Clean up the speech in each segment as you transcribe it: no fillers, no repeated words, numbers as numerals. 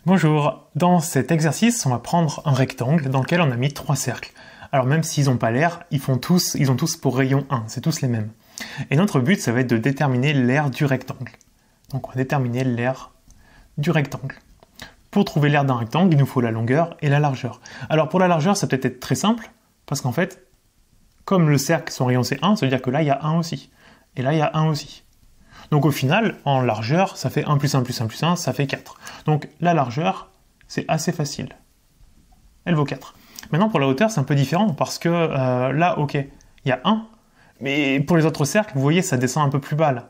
Bonjour, dans cet exercice, on va prendre un rectangle dans lequel on a mis 3 cercles. Alors même s'ils n'ont pas l'air, ils ont tous pour rayon 1, c'est tous les mêmes. Et notre but, ça va être de déterminer l'aire du rectangle. Donc on va déterminer l'aire du rectangle. Pour trouver l'aire d'un rectangle, il nous faut la longueur et la largeur. Alors pour la largeur, ça peut être très simple, parce qu'en fait, comme le cercle, son rayon c'est 1, ça veut dire que là, il y a 1 aussi. Et là, il y a 1 aussi. Donc au final, en largeur, ça fait 1 plus 1 plus 1 plus 1, ça fait 4. Donc la largeur, c'est assez facile. Elle vaut 4. Maintenant, pour la hauteur, c'est un peu différent, parce que là, ok, il y a 1, mais pour les autres cercles, vous voyez, ça descend un peu plus bas, là.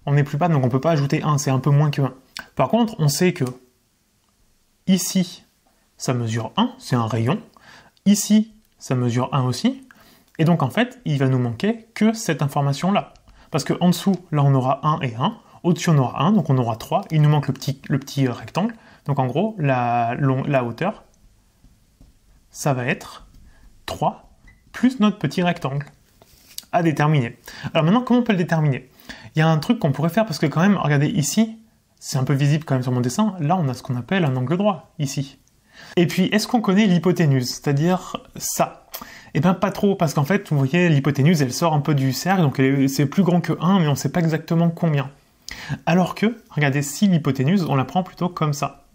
On est plus bas, donc on ne peut pas ajouter 1, c'est un peu moins que 1. Par contre, on sait que ici, ça mesure 1, c'est un rayon. Ici, ça mesure 1 aussi. Et donc, en fait, il va nous manquer que cette information-là. Parce qu'en dessous, là, on aura 1 et 1. Au-dessus, on aura 1, donc on aura 3. Il nous manque le petit rectangle. Donc, en gros, la hauteur, ça va être 3 plus notre petit rectangle à déterminer. Alors maintenant, comment on peut le déterminer? Il y a un truc qu'on pourrait faire, parce que quand même, regardez ici, c'est un peu visible quand même sur mon dessin. Là, on a ce qu'on appelle un angle droit, ici. Et puis, est-ce qu'on connaît l'hypoténuse? C'est-à-dire ça. Eh bien, pas trop, parce qu'en fait, vous voyez, l'hypoténuse, elle sort un peu du cercle, donc c'est plus grand que 1, mais on ne sait pas exactement combien. Alors que, regardez, si l'hypoténuse, on la prend plutôt comme ça.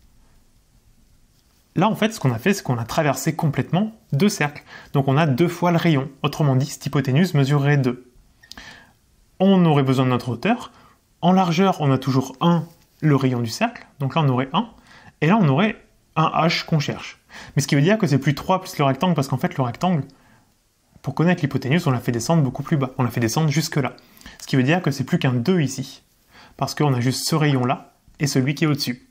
Là, en fait, ce qu'on a fait, c'est qu'on a traversé complètement 2 cercles. Donc, on a 2 fois le rayon. Autrement dit, cette hypoténuse mesurerait 2. On aurait besoin de notre hauteur. En largeur, on a toujours 1, le rayon du cercle. Donc là, on aurait 1. Et là, on aurait un H qu'on cherche. Mais ce qui veut dire que c'est plus 3 plus le rectangle, parce qu'en fait, le rectangle, pour connaître l'hypoténuse, on l'a fait descendre beaucoup plus bas. On l'a fait descendre jusque là. Ce qui veut dire que c'est plus qu'un 2 ici. Parce qu'on a juste ce rayon-là et celui qui est au-dessus.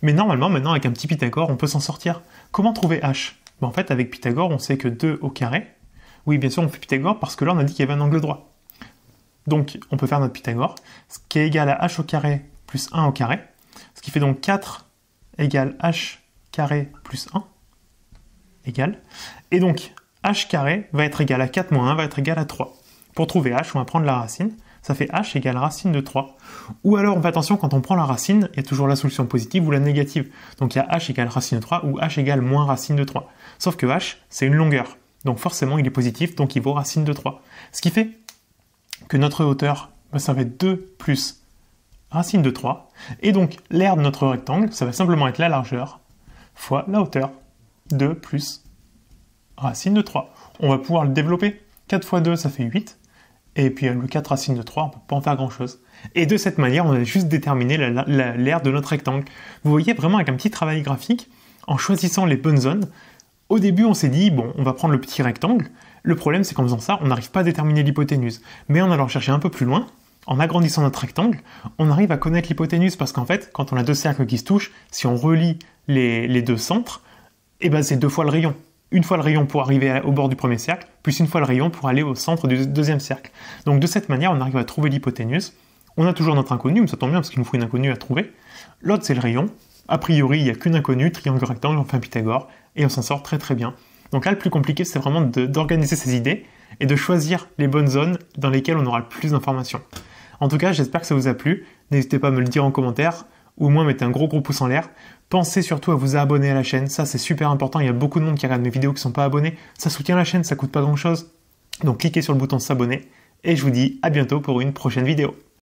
Mais normalement, maintenant, avec un petit Pythagore, on peut s'en sortir. Comment trouver H? Ben, en fait, avec Pythagore, on sait que 2 au carré. Oui, bien sûr, on fait Pythagore parce que là, on a dit qu'il y avait un angle droit. Donc, on peut faire notre Pythagore, ce qui est égal à H au carré plus 1 au carré. Ce qui fait donc 4 égale H carré plus 1 égale. Et donc, H carré va être égal à 4 moins 1 va être égal à 3. Pour trouver H, on va prendre la racine. Ça fait H égale racine de 3. Ou alors, on fait attention, quand on prend la racine, il y a toujours la solution positive ou la négative. Donc, il y a H égale racine de 3 ou H égale moins racine de 3. Sauf que H, c'est une longueur. Donc, forcément, il est positif, donc il vaut racine de 3. Ce qui fait que notre hauteur, ça va être 2 plus racine de 3. Et donc, l'aire de notre rectangle, ça va simplement être la largeur fois la hauteur. 2 plus racine de 3. On va pouvoir le développer. 4 fois 2, ça fait 8. Et puis le 4 racine de 3, on ne peut pas en faire grand-chose. Et de cette manière, on a juste déterminé l'aire de notre rectangle. Vous voyez, vraiment avec un petit travail graphique, en choisissant les bonnes zones, au début, on s'est dit, bon, on va prendre le petit rectangle. Le problème, c'est qu'en faisant ça, on n'arrive pas à déterminer l'hypoténuse. Mais en allant chercher un peu plus loin, en agrandissant notre rectangle, on arrive à connaître l'hypoténuse, parce qu'en fait, quand on a 2 cercles qui se touchent, si on relie les 2 centres, eh ben, c'est 2 fois le rayon. Une fois le rayon pour arriver au bord du premier cercle, plus une fois le rayon pour aller au centre du deuxième cercle. Donc de cette manière, on arrive à trouver l'hypoténuse. On a toujours notre inconnu, mais ça tombe bien parce qu'il nous faut une inconnue à trouver. L'autre, c'est le rayon. A priori, il n'y a qu'une inconnue, triangle rectangle, on fait un Pythagore, et on s'en sort très très bien. Donc là, le plus compliqué, c'est vraiment d'organiser ses idées et de choisir les bonnes zones dans lesquelles on aura le plus d'informations. En tout cas, j'espère que ça vous a plu. N'hésitez pas à me le dire en commentaire, ou au moins mettez un gros pouce en l'air. Pensez surtout à vous abonner à la chaîne, ça c'est super important, il y a beaucoup de monde qui regarde mes vidéos qui ne sont pas abonnés, ça soutient la chaîne, ça coûte pas grand chose. Donc cliquez sur le bouton s'abonner, et je vous dis à bientôt pour une prochaine vidéo.